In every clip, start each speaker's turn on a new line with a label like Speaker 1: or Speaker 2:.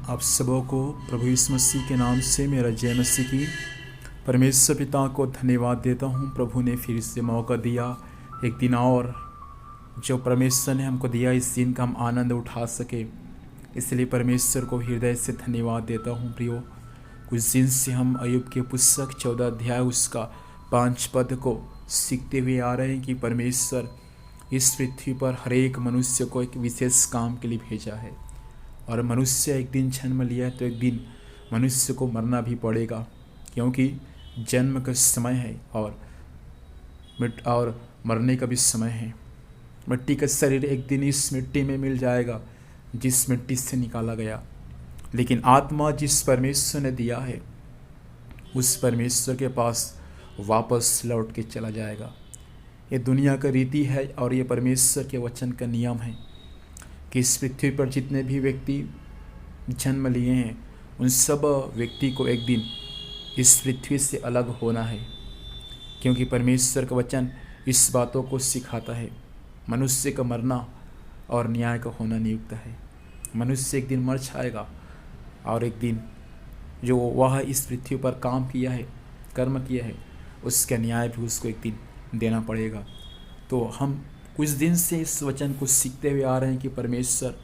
Speaker 1: आप सबों को प्रभु यीशु मसीह के नाम से मेरा जय मसीह की। परमेश्वर पिता को धन्यवाद देता हूँ। प्रभु ने फिर से मौका दिया, एक दिन और जो परमेश्वर ने हमको दिया, इस दिन का हम आनंद उठा सके, इसलिए परमेश्वर को हृदय से धन्यवाद देता हूँ। प्रियो, कुछ दिन से हम अय्यूब के पुस्तक 14 अध्याय उसका 5 पद को सीखते हुए आ रहे हैं कि परमेश्वर इस पृथ्वी पर हर एक मनुष्य को एक विशेष काम के लिए भेजा है। और मनुष्य एक दिन जन्म लिया है तो एक दिन मनुष्य को मरना भी पड़ेगा, क्योंकि जन्म का समय है और मरने का भी समय है। मिट्टी का शरीर एक दिन इस मिट्टी में मिल जाएगा जिस मिट्टी से निकाला गया, लेकिन आत्मा जिस परमेश्वर ने दिया है उस परमेश्वर के पास वापस लौट के चला जाएगा। ये दुनिया का रीति है और ये परमेश्वर के वचन का नियम है कि इस पृथ्वी पर जितने भी व्यक्ति जन्म लिए हैं उन सब व्यक्ति को एक दिन इस पृथ्वी से अलग होना है, क्योंकि परमेश्वर का वचन इस बातों को सिखाता है। मनुष्य का मरना और न्याय का होना नियुक्त है। मनुष्य एक दिन मर जाएगा और एक दिन जो वह इस पृथ्वी पर काम किया है, कर्म किया है, उसका न्याय भी उसको एक दिन देना पड़ेगा। तो हम कुछ दिन से इस वचन को सीखते हुए आ रहे हैं कि परमेश्वर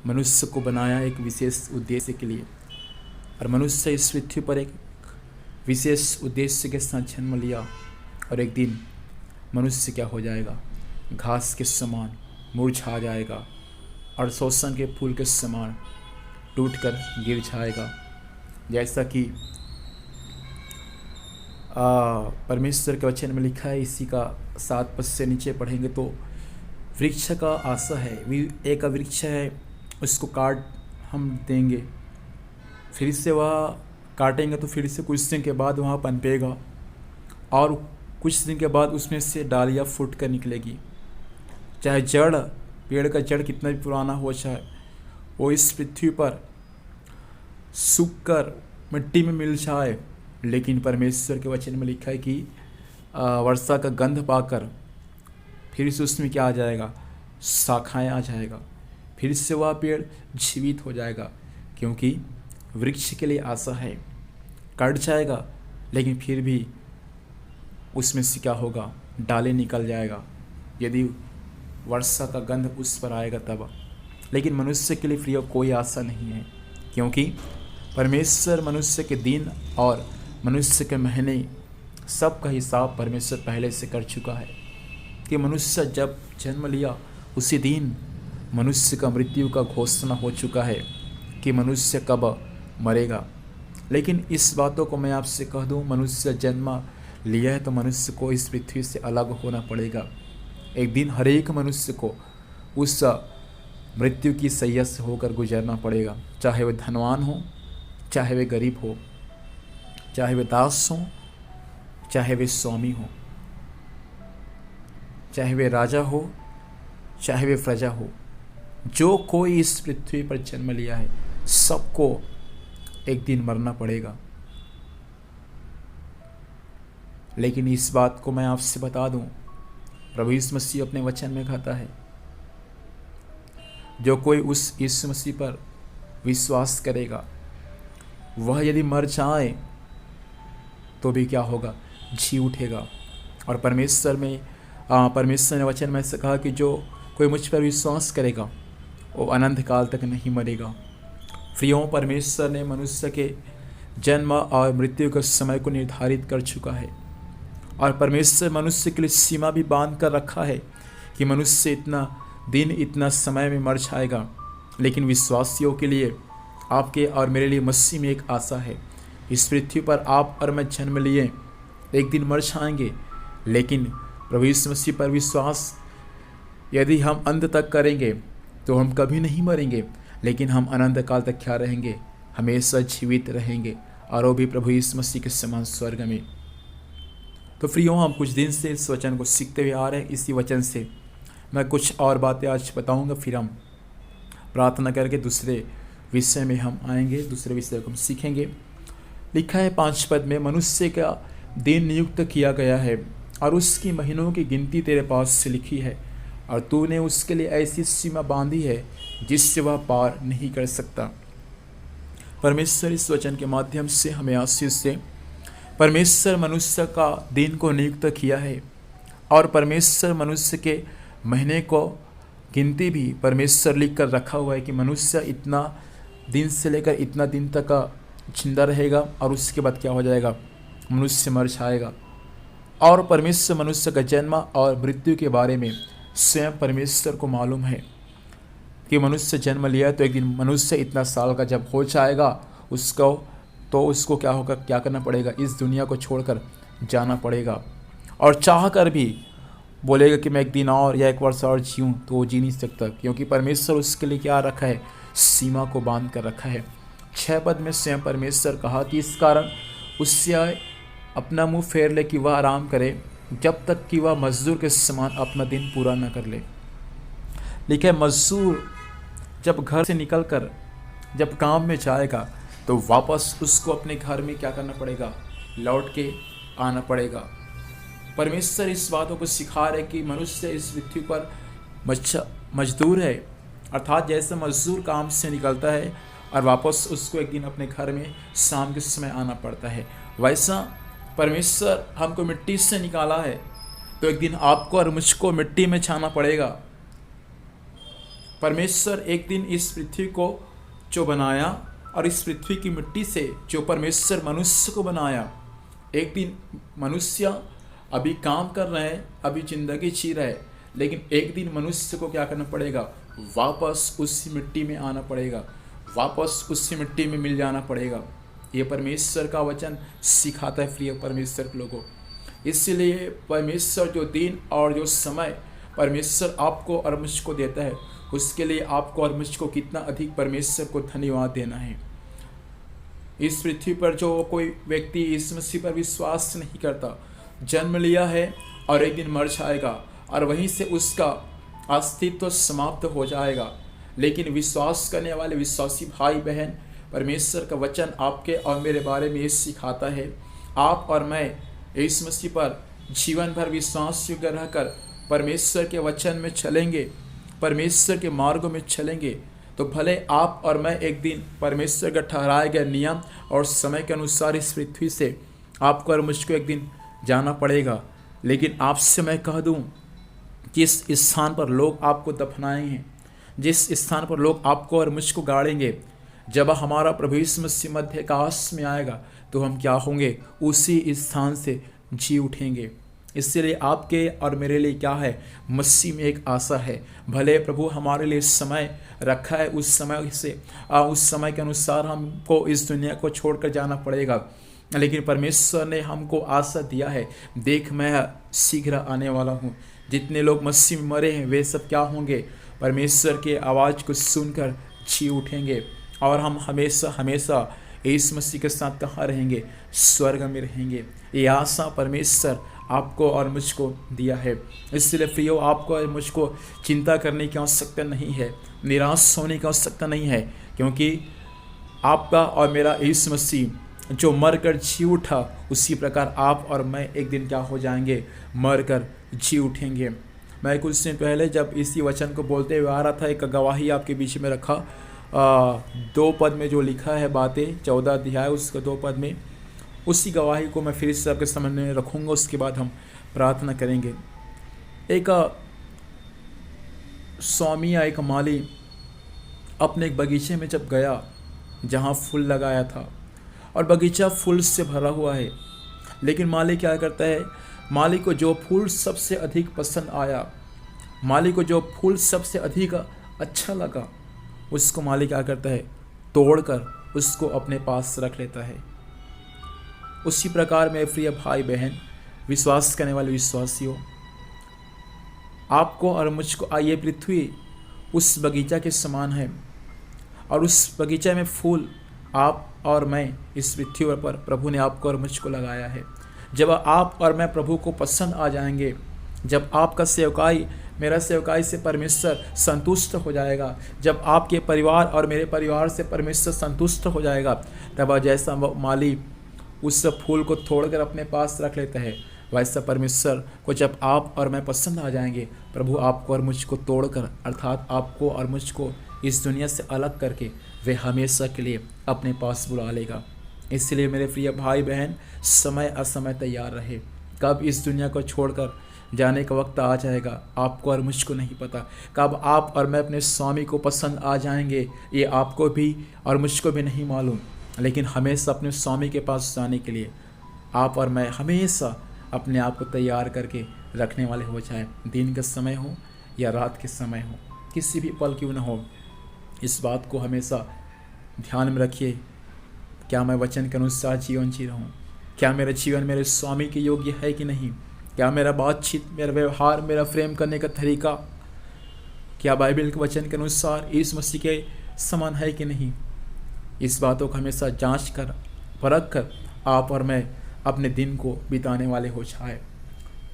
Speaker 1: मनुष्य को बनाया एक विशेष उद्देश्य के लिए, और मनुष्य इस पृथ्वी पर एक विशेष उद्देश्य के साथ जन्म लिया, और एक दिन मनुष्य क्या हो जाएगा, घास के समान मुरझा जाएगा और शोषण के फूल के समान टूटकर गिर जाएगा। जैसा कि परमेश्वर के वचन में लिखा है, इसी का 7 पद से नीचे पढ़ेंगे तो वृक्ष का आशा है, एक वृक्ष है, उसको काट हम देंगे, फिर से वह काटेंगे तो फिर से कुछ दिन के बाद वहाँ पनपेगा और कुछ दिन के बाद उसमें से डालियाँ फूट कर निकलेगी। चाहे जड़, पेड़ का जड़ कितना भी पुराना हो जाए, वो इस पृथ्वी पर सूख कर मिट्टी में मिल जाए, लेकिन परमेश्वर के वचन में लिखा है कि वर्षा का गंध पाकर फिर से उसमें क्या आ जाएगा, शाखाएं आ जाएगा, फिर से वह पेड़ जीवित हो जाएगा। क्योंकि वृक्ष के लिए आशा है, कट जाएगा लेकिन फिर भी उसमें से क्या होगा, डाले निकल जाएगा यदि वर्षा का गंध उस पर आएगा तब। लेकिन मनुष्य के लिए प्रिय कोई आशा नहीं है, क्योंकि परमेश्वर मनुष्य के दिन और मनुष्य के महीने सब का हिसाब परमेश्वर पहले से कर चुका है कि मनुष्य जब जन्म लिया उसी दिन मनुष्य का मृत्यु का घोषणा हो चुका है कि मनुष्य कब मरेगा। लेकिन इस बातों को मैं आपसे कह दूं, मनुष्य जन्म लिया है तो मनुष्य को इस पृथ्वी से अलग होना पड़ेगा। एक दिन हर एक मनुष्य को उस मृत्यु की सैया से होकर गुजरना पड़ेगा, चाहे वह धनवान हो, चाहे वे गरीब हो, चाहे वे दास हों, चाहे वे स्वामी हो, चाहे वे राजा हो, चाहे वे प्रजा हो। जो कोई इस पृथ्वी पर जन्म लिया है सबको एक दिन मरना पड़ेगा। लेकिन इस बात को मैं आपसे बता दूं, प्रभु यीशु मसीह अपने वचन में कहता है, जो कोई उस यीशु मसीह पर विश्वास करेगा वह यदि मर जाए तो भी क्या होगा, जी उठेगा। और परमेश्वर ने वचन में से कहा कि जो कोई मुझ पर विश्वास करेगा वो अनंत काल तक नहीं मरेगा। प्रियों, परमेश्वर ने मनुष्य के जन्म और मृत्यु के समय को निर्धारित कर चुका है, और परमेश्वर मनुष्य के लिए सीमा भी बांध कर रखा है कि मनुष्य इतना दिन इतना समय में मर जाएगा। लेकिन विश्वासियों के लिए, आपके और मेरे लिए मसीह में एक आशा है। इस पृथ्वी पर आप और मैं जन्म लिए एक दिन मर जाएंगे, लेकिन प्रभु यीशु मसीह पर विश्वास यदि हम अंत तक करेंगे तो हम कभी नहीं मरेंगे, लेकिन हम अनंत काल तक क्या रहेंगे, हमेशा जीवित रहेंगे, और वो भी प्रभु यीशु मसीह के समान स्वर्ग में। तो प्रियों, हम कुछ दिन से इस वचन को सीखते हुए आ रहे हैं। इसी वचन से मैं कुछ और बातें आज बताऊंगा, फिर हम प्रार्थना करके दूसरे विषय में हम आएंगे, दूसरे विषय को हम सीखेंगे। लिखा है 5 पद में, मनुष्य का दिन नियुक्त किया गया है और उसकी महीनों की गिनती तेरे पास से लिखी है, और तूने उसके लिए ऐसी सीमा बांधी है जिससे वह पार नहीं कर सकता। परमेश्वर इस वचन के माध्यम से हमें आशीष दे। परमेश्वर मनुष्य का दिन को नियुक्त किया है और परमेश्वर मनुष्य के महीने को गिनती भी परमेश्वर लिख कर रखा हुआ है कि मनुष्य इतना दिन से लेकर इतना दिन तक का जिंदा रहेगा और उसके बाद क्या हो जाएगा, मनुष्य मर जाएगा। और परमेश्वर मनुष्य का जन्म और मृत्यु के बारे में स्वयं परमेश्वर को मालूम है कि मनुष्य जन्म लिया तो एक दिन मनुष्य इतना साल का जब हो जाएगा उसको क्या होगा, क्या करना पड़ेगा, इस दुनिया को छोड़कर जाना पड़ेगा। और चाह कर भी बोलेगा कि मैं एक दिन और या एक वर्ष और जीऊँ तो वो जी नहीं सकता, क्योंकि परमेश्वर उसके लिए क्या रखा है, सीमा को बांध कर रखा है। 6 पद में स्वयं परमेश्वर कहा कि इस कारण उससे अपना मुंह फेर ले कि वह आराम करे जब तक कि वह मजदूर के समान अपना दिन पूरा न कर ले। लिखा है मजदूर जब घर से निकलकर जब काम में जाएगा तो वापस उसको अपने घर में क्या करना पड़ेगा, लौट के आना पड़ेगा। परमेश्वर इस बातों को सिखा रहे कि मनुष्य इस पृथ्वी पर मजदूर है, अर्थात जैसे मजदूर काम से निकलता है और वापस उसको एक दिन अपने घर में शाम के समय आना पड़ता है, वैसा परमेश्वर हमको मिट्टी से निकाला है तो एक दिन आपको और मुझको मिट्टी में छाना पड़ेगा। परमेश्वर एक दिन इस पृथ्वी को जो बनाया और इस पृथ्वी की मिट्टी से जो परमेश्वर मनुष्य को बनाया, एक दिन मनुष्य अभी काम कर रहे हैं, अभी ज़िंदगी जी रहे हैं, लेकिन एक दिन मनुष्य को क्या करना पड़ेगा, वापस उसी मिट्टी में आना पड़ेगा, वापस उसी मिट्टी में मिल जाना पड़ेगा। ये परमेश्वर का वचन सिखाता है प्रिय परमेश्वर के लोगों। इसलिए परमेश्वर जो दिन और जो समय परमेश्वर आपको और मुझको देता है, उसके लिए आपको और मुझको कितना अधिक परमेश्वर को धन्यवाद देना है। इस पृथ्वी पर जो कोई व्यक्ति इस मसीह पर विश्वास नहीं करता, जन्म लिया है और एक दिन मर जाएगा और वहीं से उसका अस्तित्व समाप्त हो जाएगा। लेकिन विश्वास करने वाले विश्वासी भाई बहन, परमेश्वर का वचन आपके और मेरे बारे में ये सिखाता है, आप और मैं यीशु मसीह पर जीवन भर विश्वास योग्य रहकर परमेश्वर के वचन में चलेंगे, परमेश्वर के मार्गों में चलेंगे, तो भले आप और मैं एक दिन परमेश्वर का ठहराए गए नियम और समय के अनुसार इस पृथ्वी से आपको और मुझको एक दिन जाना पड़ेगा। लेकिन आपसे मैं कह दूं, जिस स्थान पर लोग आपको दफनाएंगे, जिस स्थान पर लोग आपको और मुझको गाड़ेंगे, जब हमारा प्रभु यीशु मसीह मध्य आकाश में आएगा तो हम क्या होंगे, उसी स्थान से जी उठेंगे। इसलिए आपके और मेरे लिए क्या है, मसीह में एक आशा है। भले प्रभु हमारे लिए समय रखा है, उस समय के अनुसार हमको इस दुनिया को छोड़कर जाना पड़ेगा, लेकिन परमेश्वर ने हमको आशा दिया है, देख मैं शीघ्र आने वाला हूँ। जितने लोग मसीह में मरे हैं वे सब क्या होंगे, परमेश्वर के आवाज़ को सुनकर जी उठेंगे और हम हमेशा हमेशा यीशु मसीह के साथ कहाँ रहेंगे, स्वर्ग में रहेंगे। ये आशा परमेश्वर आपको और मुझको दिया है। इसलिए प्रियो, आपको और मुझको चिंता करने की आवश्यकता नहीं है, निराश होने की आवश्यकता नहीं है, क्योंकि आपका और मेरा यीशु मसीह जो मर कर जी उठा, उसी प्रकार आप और मैं एक दिन क्या हो जाएंगे, मर कर जी उठेंगे। मैं कुछ दिन पहले जब इसी वचन को बोलते हुए आ रहा था, एक गवाही आपके बीच में रखा, 2 पद में जो लिखा है बातें, 14 अध्याय उसका 2 पद में, उसी गवाही को मैं फिर से आपके सामने रखूँगा। उसके बाद हम प्रार्थना करेंगे। एक स्वामी या एक माली अपने एक बगीचे में जब गया जहाँ फूल लगाया था और बगीचा फूल से भरा हुआ है, लेकिन माली क्या करता है, माली को जो फूल सबसे अधिक पसंद आया, माली को जो फूल सबसे अधिक अच्छा लगा, उसको माली क्या करता है, तोड़कर उसको अपने पास रख लेता है। उसी प्रकार में प्रिय भाई बहन, विश्वास करने वाले विश्वासियों, आपको और मुझको ये पृथ्वी उस बगीचा के समान है और उस बगीचे में फूल आप और मैं इस पृथ्वी पर प्रभु ने आपको और मुझको लगाया है। जब आप और मैं प्रभु को पसंद आ जाएंगे, जब आपका सेवकाई मेरा सेवकाई से परमेश्वर संतुष्ट हो जाएगा, जब आपके परिवार और मेरे परिवार से परमेश्वर संतुष्ट हो जाएगा, तब जैसा माली उस फूल को तोड़कर अपने पास रख लेता है, वैसा परमेश्वर को जब आप और मैं पसंद आ जाएंगे, प्रभु आपको और मुझको तोड़कर, अर्थात आपको और मुझको इस दुनिया से अलग करके वे हमेशा के लिए अपने पास बुला लेगा। इसलिए मेरे प्रिय भाई बहन, समय असमय तैयार रहे। कब इस दुनिया को छोड़कर जाने का वक्त आ जाएगा आपको और मुझको नहीं पता। कब आप और मैं अपने स्वामी को पसंद आ जाएंगे ये आपको भी और मुझको भी नहीं मालूम। लेकिन हमेशा अपने स्वामी के पास जाने के लिए आप और मैं हमेशा अपने आप को तैयार करके रखने वाले हो, चाहे दिन का समय हो या रात के समय हो, किसी भी पल क्यों न हो। इस बात को हमेशा ध्यान में रखिए। क्या मैं वचन के अनुसार जीवन जी रहा हूँ? क्या मेरा जीवन मेरे स्वामी के योग्य है कि नहीं? क्या मेरा बातचीत, मेरा व्यवहार, मेरा प्रेम करने का तरीका क्या बाइबल के वचन के अनुसार यीशु मसीह के समान है कि नहीं? इस बातों को हमेशा जांच कर परख कर आप और मैं अपने दिन को बिताने वाले हो जाए।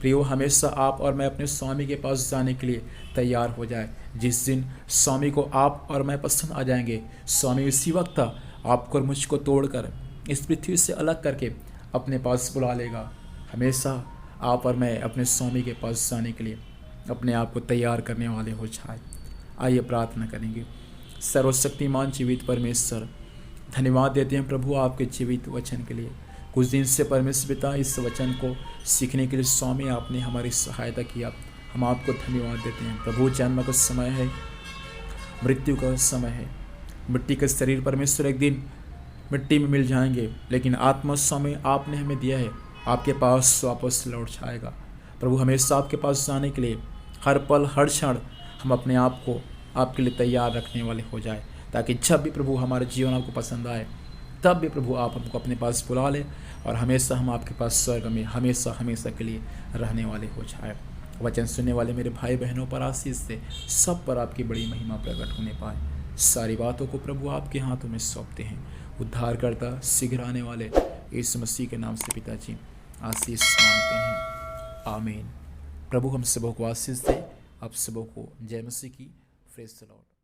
Speaker 1: प्रियो, हमेशा आप और मैं अपने स्वामी के पास जाने के लिए तैयार हो जाए। जिस दिन स्वामी को आप और मैं पसंद आ जाएंगे, स्वामी उसी वक्त आपको और मुझको तोड़कर इस पृथ्वी से अलग करके अपने पास बुला लेगा। हमेशा आप और मैं अपने स्वामी के पास जाने के लिए अपने आप को तैयार करने वाले हो जाए। आइए प्रार्थना करेंगे। सर्वशक्तिमान जीवित परमेश्वर, धन्यवाद देते हैं प्रभु आपके जीवित वचन के लिए। कुछ दिन से परमेश्वर पिता इस वचन को सीखने के लिए स्वामी आपने हमारी सहायता किया। हम आपको धन्यवाद देते हैं प्रभु। जन्म का समय है, मृत्यु का समय है। मिट्टी का शरीर परमेश्वर एक दिन मिट्टी में मिल जाएंगे, लेकिन आत्मा समय आपने हमें दिया है, आपके पास वापस लौट जाएगा। प्रभु, हमेशा आपके पास जाने के लिए हर पल हर क्षण हम अपने आप को आपके लिए तैयार रखने वाले हो जाए, ताकि जब भी प्रभु हमारे जीवन आपको पसंद आए तब भी प्रभु आप हमको अपने पास बुला लें और हमेशा हम आपके पास स्वर्ग में हमेशा हमेशा के लिए रहने वाले हो जाए। वचन सुनने वाले मेरे भाई बहनों पर आशीष से सब पर आपकी बड़ी महिमा प्रकट होने पाए। सारी बातों को प्रभु आपके हाथों में सौंपते हैं। उद्धारकर्ता शीघ्र आने वाले यीशु मसीह के नाम से पिताजी आशीष मांगते हैं, आमीन। प्रभु हम सबों को आशीष दे। आप सबों को जय मसीह की। Praise the Lord.